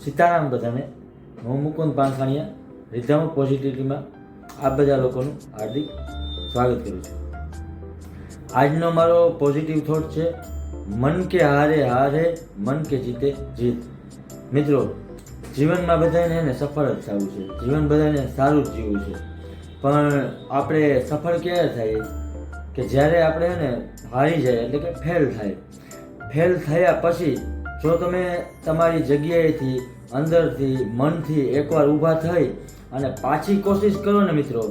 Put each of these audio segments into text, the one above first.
સીતારામ બધાને. હું મુકુંદ પાંખાણીયા રીધામ પોઝિટિવિટીમાં આ બધા લોકોનું હાર્દિક સ્વાગત કરું છું. આજનો મારો પોઝિટિવ થોટ છે, મન કે હારે હારે, મન કે જીતે જીત. મિત્રો, જીવનમાં બધાને સફળ જ થવું છે, જીવન બધાને સારું જ જીવવું છે. પણ આપણે સફળ ક્યારે થાય કે જ્યારે આપણે હારી જાય, એટલે કે ફેલ થાય. ફેલ થયા પછી જો તમે તમારી જગ્યાએથી અંદરથી મનથી એકવાર ઊભા થઈ અને પાછી કોશિશ કરો ને મિત્રો,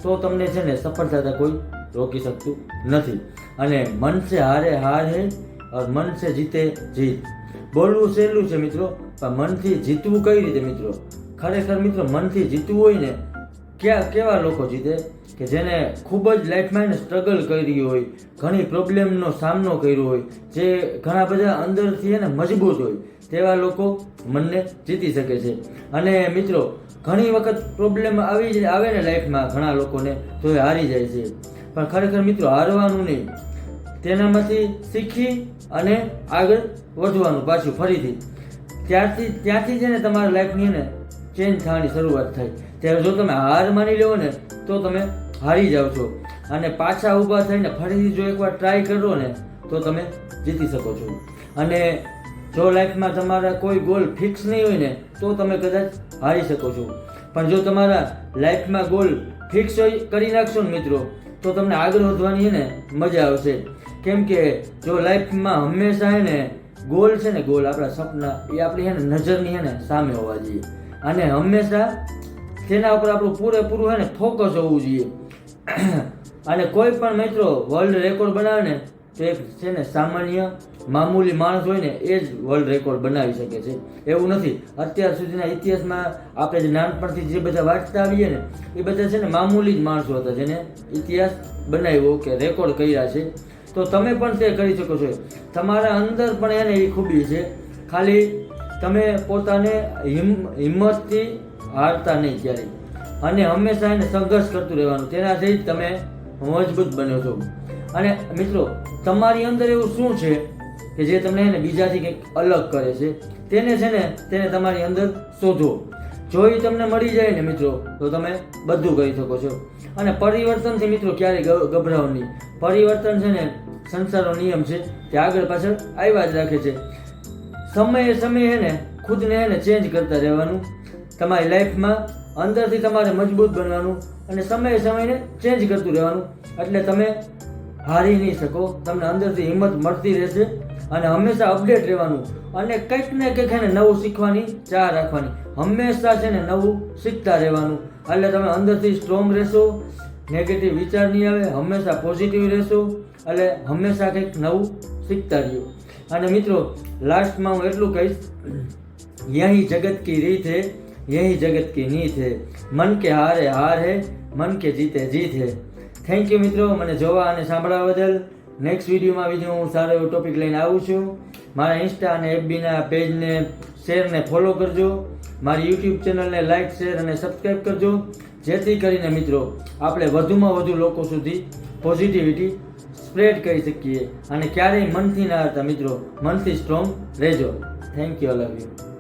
તો તમને છે ને સફળ થતા કોઈ રોકી શકતું નથી. અને મન સે હારે હાર હે और મન સે જીતે જીત. બોલવું સહેલું છે મિત્રો, પણ મનથી જીતવું કઈ રીતે મિત્રો? ખરેખર મિત્રો, મનથી જીતવું હોય ને, કેવા લોકો જીતે કે જેને ખૂબ જ લાઈફમાં સ્ટ્રગલ કરી હોય, ઘણી પ્રોબ્લેમનો સામનો કર્યો હોય, જે ઘણા બધા અંદરથી મજબૂત હોય, તેવા લોકો મનને જીતી શકે છે. અને મિત્રો, ઘણી વખત પ્રોબ્લેમ આવે ને લાઈફમાં ઘણા લોકોને, તો એ હારી જાય છે. પણ ખરેખર મિત્રો, હારવાનું નહીં, તેનામાંથી શીખી અને આગળ વધવાનું પાછું ફરીથી. ત્યાંથી છે ને તમારા લાઈફની ચેન્જ થવાની શરૂઆત થાય. ત્યારે જો તમે હાર માની લેવો ને, તો તમે હારી જાઓ છો. અને પાછા ઊભા થઈને ફરીથી જો એકવાર ટ્રાય કરો ને, તો તમે જીતી શકો છો. અને જો લાઈફમાં તમારા કોઈ ગોલ ફિક્સ નહીં હોય ને, તો તમે કદાચ હારી શકો છો. પણ જો તમારા લાઈફમાં ગોલ ફિક્સ કરી નાખશો ને મિત્રો, તો તમને આગળ વધવાની મજા આવશે. કેમ કે જો લાઈફમાં હંમેશા ગોલ છે ને, ગોલ આપણા સપના એ આપણી નજરની સામે હોવા જોઈએ. અને હંમેશા તેના ઉપર આપણું પૂરેપૂરું ફોકસ હોવું જોઈએ. અને કોઈ પણ મિત્રો વર્લ્ડ રેકોર્ડ બનાવે ને, તો એ છે ને સામાન્ય મામૂલી માણસ હોય ને, એ જ વર્લ્ડ રેકોર્ડ બનાવી શકે છે. એવું નથી. અત્યાર સુધીના ઇતિહાસમાં આપણે જે નાનપણથી જે બધા વાંચતા આવીએ ને, એ બધા છે ને મામૂલી જ માણસો હતા, જેને ઇતિહાસ બનાવ્યો કે રેકોર્ડ કર્યા છે. તો તમે પણ તે કરી શકો છો. તમારા અંદર પણ એ ખૂબી છે, ખાલી તમે પોતાને હિંમતથી હારતા નહીં ક્યારેય. અને હંમેશા સંઘર્ષ કરતું રહેવાનું, તેનાથી જ તમે મજબૂત બન્યો છો. અને મિત્રો, તમારી અંદર એવું શું છે કે જે તમને બીજાથી કંઈક અલગ કરે છે, તેને તમારી અંદર શોધો. જો એ તમને મળી જાય ને મિત્રો, તો તમે બધું કરી શકો છો. અને પરિવર્તનથી મિત્રો ક્યારેય ગભરાવો નહીં. પરિવર્તન છે ને સંસારનો નિયમ છે, તે આગળ પાછળ આવ્યા જ રાખે છે. સમયે ખુદને ચેન્જ કરતા રહેવાનું. તમારી લાઈફમાં અંદરથી તમારે મજબૂત બનવાનું અને સમયે ચેન્જ કરતું રહેવાનું. એટલે તમે હારી નહીં શકો, તમને અંદરથી હિંમત મળતી રહેશે. અને હંમેશા અપડેટ રહેવાનું અને કંઈક ને કંઈક નવું શીખવાની ચાહ રાખવાની. હંમેશા છે ને નવું શીખતા રહેવાનું. એટલે તમે અંદરથી સ્ટ્રોંગ રહેશો, નેગેટિવ વિચાર નહીં આવે, હંમેશા પોઝિટિવ રહેશો. એટલે હંમેશા કંઈક નવું શીખતા રહ્યો. અને મિત્રો, લાસ્ટમાં હું એટલું કહીશ, યહી જગત કી રીત હે, યહી જગત કી નીત હે, મન કે હારે હાર હે, મન કે જીતે જીત હે. થેન્ક યુ મિત્રો, મને જોવા અને સાંભળવા બદલ. નેક્સ્ટ વિડીયોમાં બીજું હું સારો એવો ટોપિક લઈને આવું છું. મારા ઇન્સ્ટા અને એફબીના પેજને શેર ને ફોલો કરજો. મારી યુટ્યુબ ચેનલને લાઇક, શેર અને સબસ્ક્રાઈબ કરજો, જેથી કરીને મિત્રો આપણે વધુમાં વધુ લોકો સુધી પોઝિટિવિટી સ્પ્રેડ કરી શકીએ. અને ક્યારેય મનથી ના હારતા મિત્રો, મનથી સ્ટ્રોંગ રહેજો. Thank you, love you.